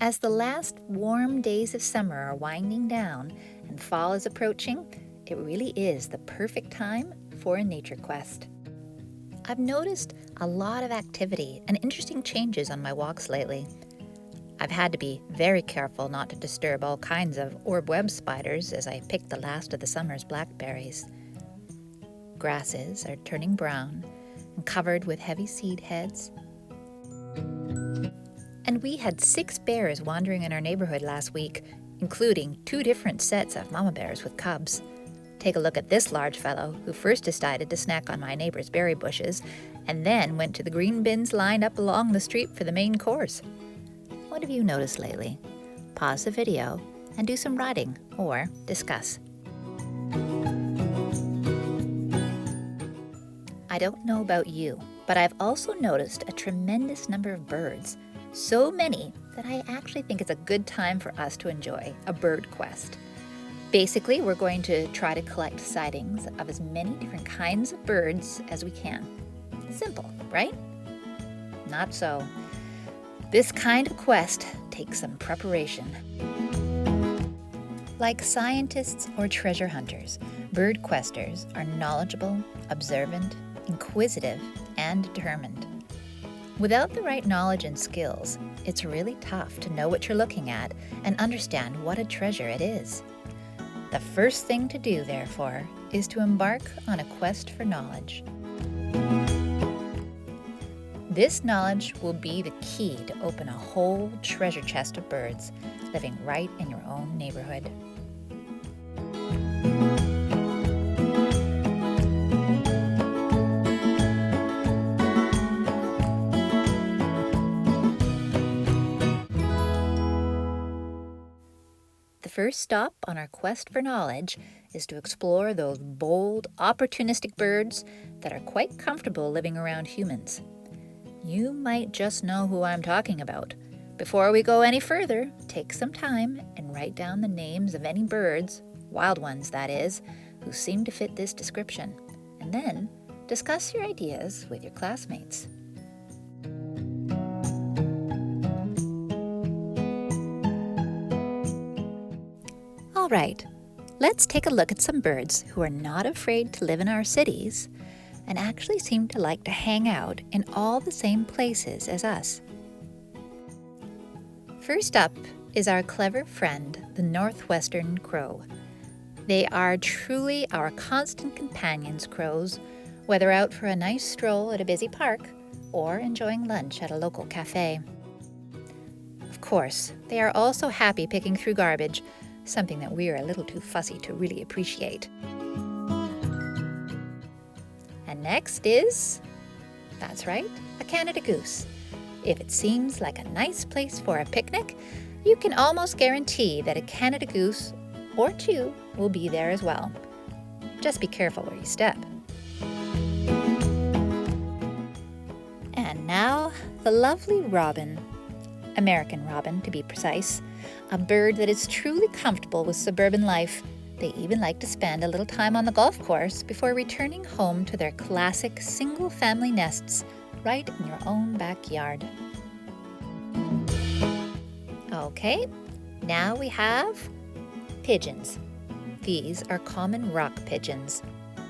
As the last warm days of summer are winding down and fall is approaching, it really is the perfect time for a nature quest. I've noticed a lot of activity and interesting changes on my walks lately. I've had to be very careful not to disturb all kinds of orb web spiders as I pick the last of the summer's blackberries. Grasses are turning brown and covered with heavy seed heads. And we had 6 bears wandering in our neighborhood last week, including 2 different sets of mama bears with cubs. Take a look at this large fellow who first decided to snack on my neighbor's berry bushes and then went to the green bins lined up along the street for the main course. What have you noticed lately? Pause the video and do some writing or discuss. I don't know about you, but I've also noticed a tremendous number of birds. So many that I actually think it's a good time for us to enjoy a bird quest. Basically, we're going to try to collect sightings of as many different kinds of birds as we can. Simple, right? Not so. This kind of quest takes some preparation. Like scientists or treasure hunters, bird questers are knowledgeable, observant, inquisitive, and determined. Without the right knowledge and skills, it's really tough to know what you're looking at and understand what a treasure it is. The first thing to do, therefore, is to embark on a quest for knowledge. This knowledge will be the key to open a whole treasure chest of birds living right in your own neighborhood. The first stop on our quest for knowledge is to explore those bold, opportunistic birds that are quite comfortable living around humans. You might just know who I'm talking about. Before we go any further, take some time and write down the names of any birds, wild ones that is, who seem to fit this description, and then discuss your ideas with your classmates. All right, let's take a look at some birds who are not afraid to live in our cities and actually seem to like to hang out in all the same places as us. First up is our clever friend, the northwestern crow. They are truly our constant companions, crows, whether out for a nice stroll at a busy park or enjoying lunch at a local cafe. Of course, they are also happy picking through garbage, something that we're a little too fussy to really appreciate. And next is, that's right, a Canada goose. If it seems like a nice place for a picnic, you can almost guarantee that a Canada goose or 2 will be there as well. Just be careful where you step. And now, the lovely robin, American robin to be precise, a bird that is truly comfortable with suburban life. They even like to spend a little time on the golf course before returning home to their classic single-family nests right in your own backyard. Okay, now we have pigeons. These are common rock pigeons.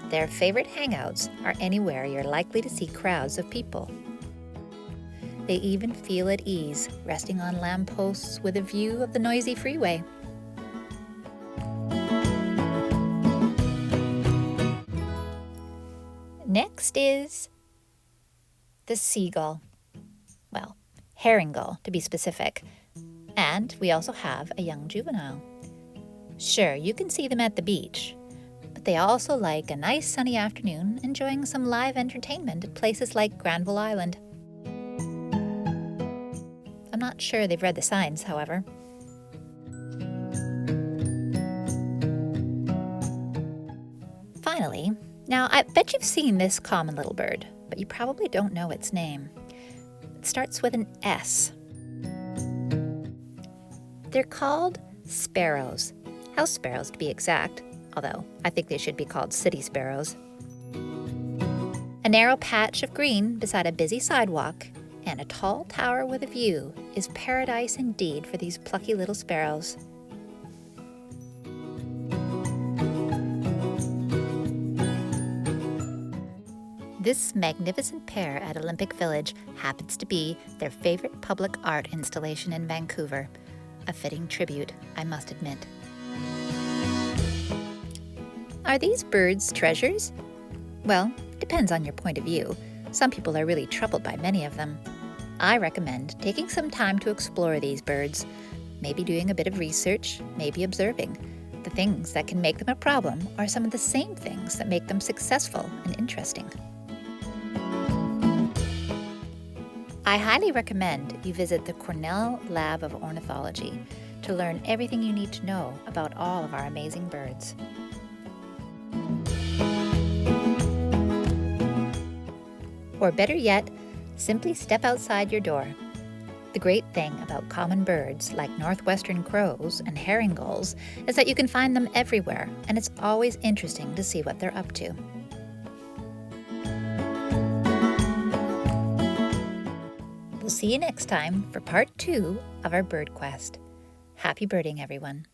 Their favorite hangouts are anywhere you're likely to see crowds of people. They even feel at ease resting on lampposts with a view of the noisy freeway. Next is the seagull. Well, herring gull to be specific. And we also have a young juvenile. Sure, you can see them at the beach, but they also like a nice sunny afternoon enjoying some live entertainment at places like Granville Island. I'm not sure they've read the signs, however. Finally, now I bet you've seen this common little bird, but you probably don't know its name. It starts with an S. They're called sparrows, house sparrows to be exact, although I think they should be called city sparrows. A narrow patch of green beside a busy sidewalk And a tall tower with a view is paradise indeed for these plucky little sparrows. This magnificent pair at Olympic Village happens to be their favorite public art installation in Vancouver. A fitting tribute, I must admit. Are these birds treasures? Well, depends on your point of view. Some people are really troubled by many of them. I recommend taking some time to explore these birds, maybe doing a bit of research, maybe observing. The things that can make them a problem are some of the same things that make them successful and interesting. I highly recommend you visit the Cornell Lab of Ornithology to learn everything you need to know about all of our amazing birds. Or better yet, simply step outside your door. The great thing about common birds like northwestern crows and herring gulls is that you can find them everywhere, and it's always interesting to see what they're up to. We'll see you next time for part 2 of our bird quest. Happy birding, everyone.